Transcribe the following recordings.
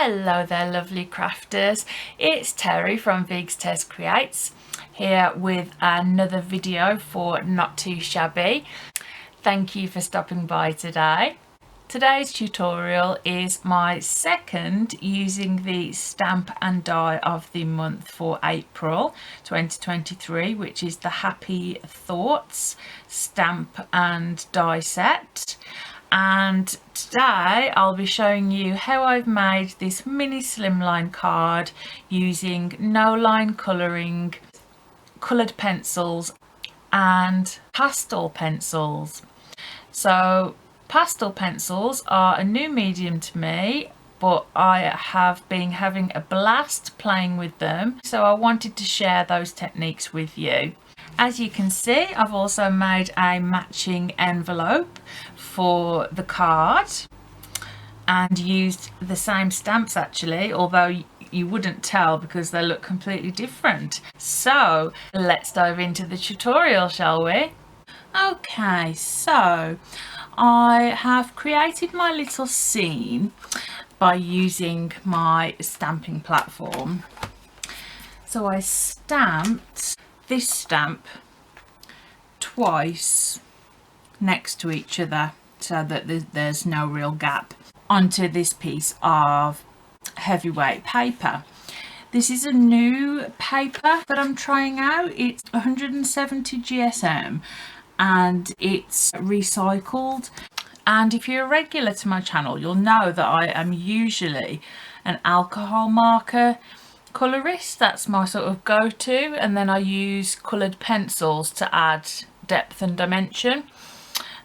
Hello there lovely crafters, it's Terry from Vigs Tez Creates here with another video for Not Too Shabby. Thank you for stopping by today. Today's tutorial is my second using the stamp and die of the month for April 2023, which is the Happy Thoughts stamp and die set. And today I'll be showing you how I've made this mini slimline card using no line colouring, coloured pencils and pastel pencils. So pastel pencils are a new medium to me, but I have been having a blast playing with them, so I wanted to share those techniques with you. As you can see, I've also made a matching envelope for the card and used the same stamps actually, although you wouldn't tell because they look completely different. So let's dive into the tutorial, shall we? Okay, so I have created my little scene by using my stamping platform. So I stamped this stamp twice next to each other so that there's no real gap onto this piece of heavyweight paper. This is a new paper that I'm trying out. It's 170 GSM and it's recycled. And if you're a regular to my channel, you'll know that I am usually an alcohol marker colorist. That's my sort of go-to, and then I use coloured pencils to add depth and dimension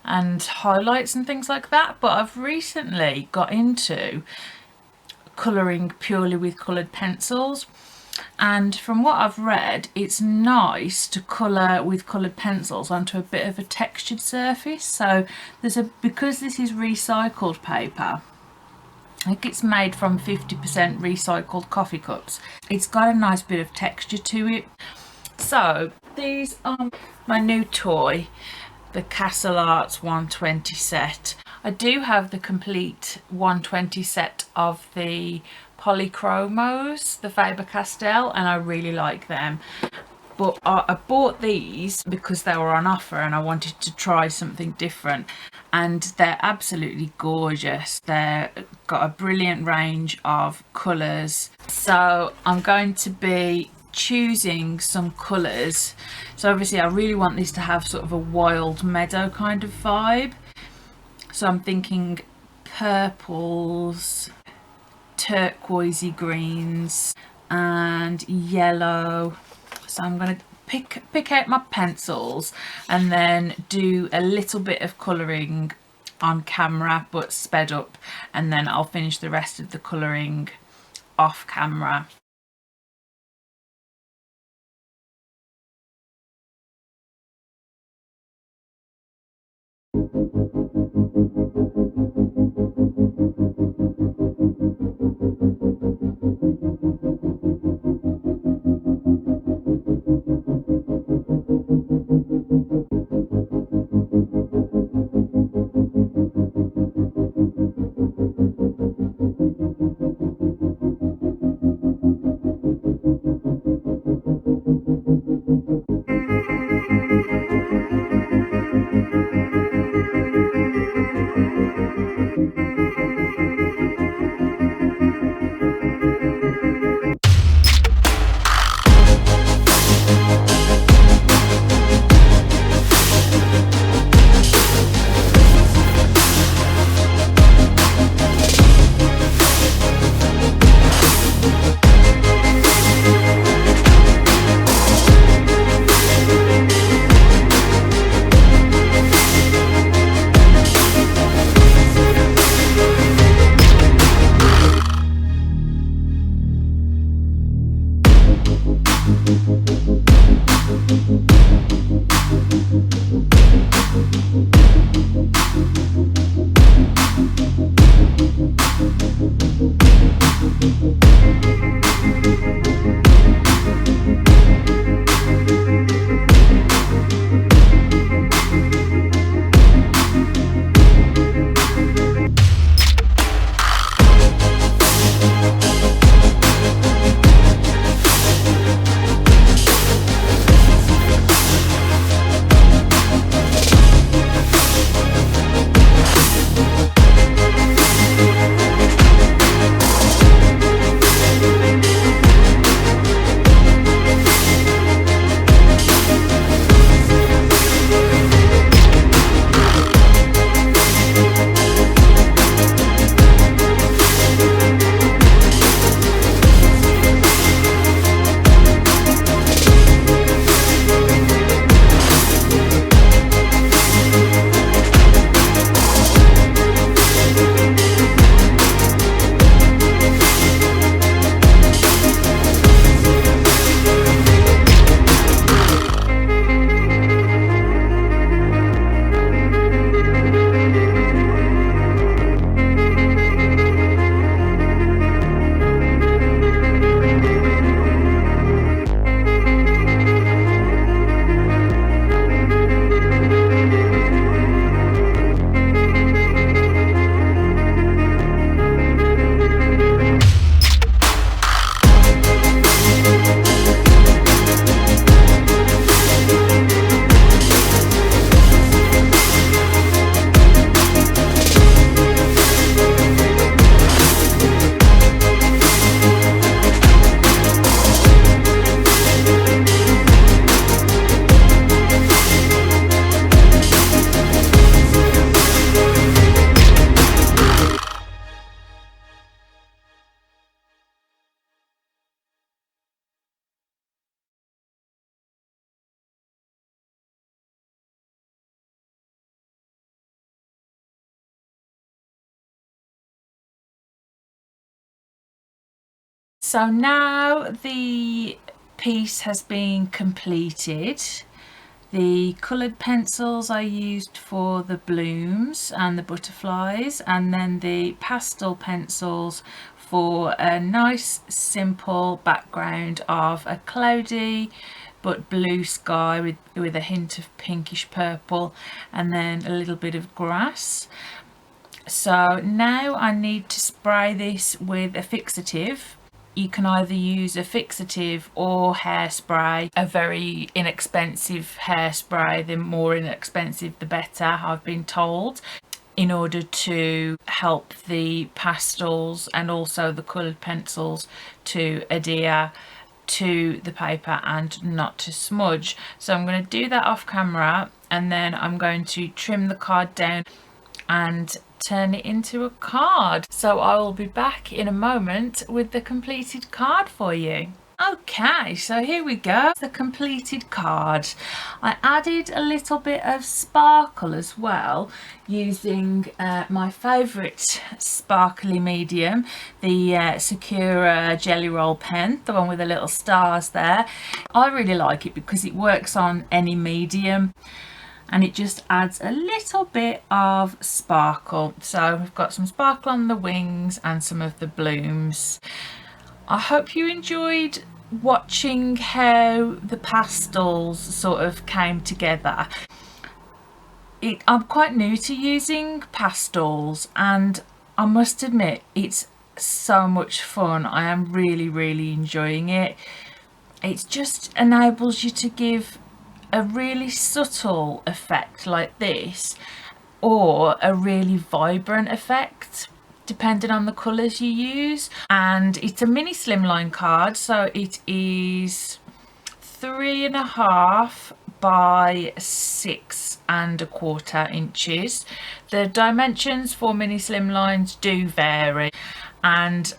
and highlights and things like that. But I've recently got into colouring purely with coloured pencils, and from what I've read, it's nice to colour with coloured pencils onto a bit of a textured surface. So because this is recycled paper, I think it's made from 50% recycled coffee cups. It's got a nice bit of texture to it. So these are my new toy, the Castle Arts 120 set. I do have the complete 120 set of the Polychromos, the Faber-Castell, and I really like them. But I bought these because they were on offer and I wanted to try something different, and they're absolutely gorgeous. They've got a brilliant range of colours. So I'm going to be choosing some colours. So obviously I really want this to have sort of a wild meadow kind of vibe. So I'm thinking purples, turquoisey greens and yellow. So I'm going to pick out my pencils and then do a little bit of colouring on camera but sped up, and then I'll finish the rest of the colouring off camera. So now the piece has been completed. The coloured pencils I used for the blooms and the butterflies, and then the pastel pencils for a nice simple background of a cloudy but blue sky with a hint of pinkish purple, and then a little bit of grass. So now I need to spray this with a fixative. You can either use a fixative or hairspray, a very inexpensive hairspray. The more inexpensive the better, I've been told, in order to help the pastels and also the coloured pencils to adhere to the paper and not to smudge. So I'm going to do that off camera, and then I'm going to trim the card down and turn it into a card. So I will be back in a moment with the completed card for you. Okay, so here we go, the completed card. I added a little bit of sparkle as well, using my favourite sparkly medium, the Sakura Jelly Roll pen, the one with the little stars there. I really like it because it works on any medium, and it just adds a little bit of sparkle. So we've got some sparkle on the wings and some of the blooms. I hope you enjoyed watching how the pastels sort of came together. I'm quite new to using pastels, and I must admit it's so much fun. I am really enjoying it. It just enables you to give a really subtle effect like this, or a really vibrant effect depending on the colours you use. And it's a mini slimline card, so it is 3.5 by 6.25 inches. The dimensions for mini slimlines do vary, and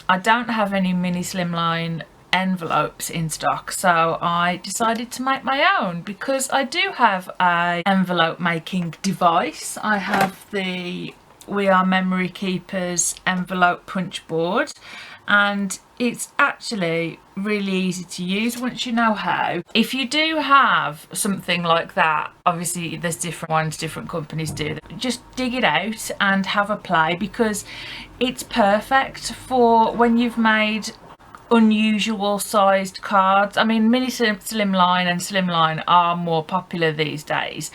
I don't have any mini slimline envelopes in stock, so I decided to make my own because I do have a envelope making device. I have the We Are Memory Keepers envelope punch board, and it's actually really easy to use once you know how. If you do have something like that, obviously there's different ones, different companies do that, just dig it out and have a play, because it's perfect for when you've made unusual sized cards. I mean, mini slimline and slimline are more popular these days,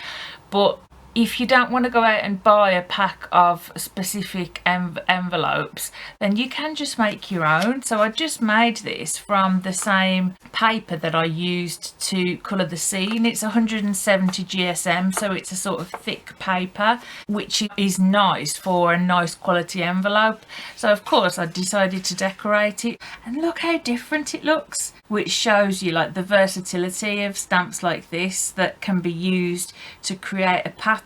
but if you don't want to go out and buy a pack of specific envelopes, then you can just make your own. So I just made this from the same paper that I used to colour the scene. It's 170 GSM, so it's a sort of thick paper, which is nice for a nice quality envelope. So of course I decided to decorate it, and look how different it looks, which shows you like the versatility of stamps like this that can be used to create a pattern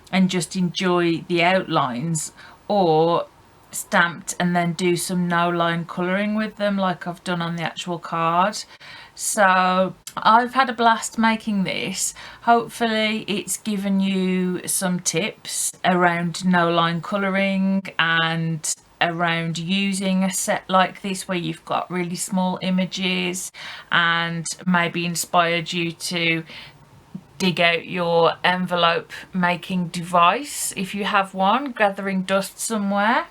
and just enjoy the outlines, or stamped and then do some no line colouring with them like I've done on the actual card. So I've had a blast making this. Hopefully it's given you some tips around no line colouring and around using a set like this where you've got really small images, and maybe inspired you to dig out your envelope making device if you have one, gathering dust somewhere.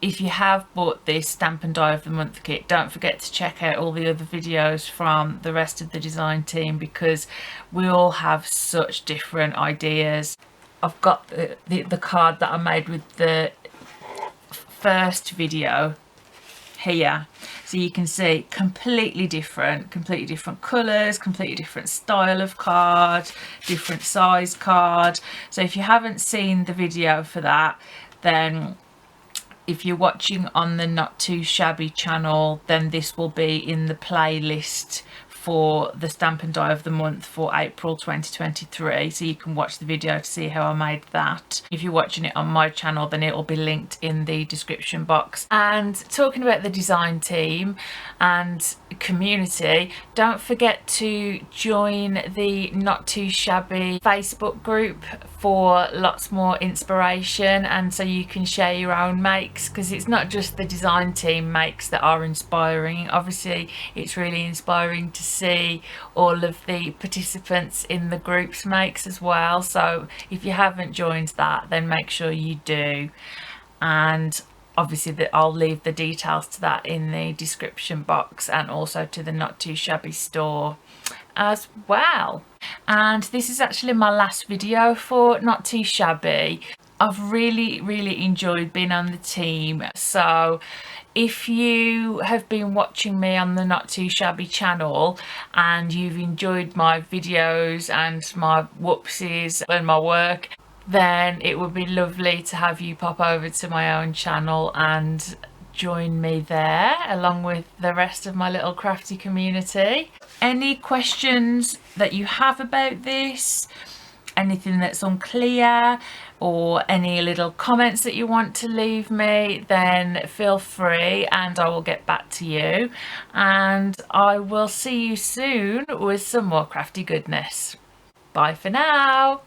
If you have bought this Stamp and Die of the Month kit, don't forget to check out all the other videos from the rest of the design team, because we all have such different ideas. I've got the card that I made with the first video here, so you can see completely different colours, completely different style of card, different size card. So if you haven't seen the video for that, then if you're watching on the Not Too Shabby channel, then this will be in the playlist for the Stamp and Die of the Month for April 2023, so you can watch the video to see how I made that. If you're watching it on my channel, then it will be linked in the description box. And talking about the design team and community, don't forget to join the Not Too Shabby Facebook group for lots more inspiration, and so you can share your own makes, because it's not just the design team makes that are inspiring. Obviously it's really inspiring to see all of the participants in the group's makes as well. So if you haven't joined that, then make sure you do, and obviously I'll leave the details to that in the description box, and also to the Not Too Shabby store as well. And this is actually my last video for Not Too Shabby. I've really enjoyed being on the team, so if you have been watching me on the Not Too Shabby channel and you've enjoyed my videos and my whoopsies and my work, then it would be lovely to have you pop over to my own channel and join me there along with the rest of my little crafty community. Any questions that you have about this, anything that's unclear, or any little comments that you want to leave me, then feel free and I will get back to you, and I will see you soon with some more crafty goodness. Bye for now.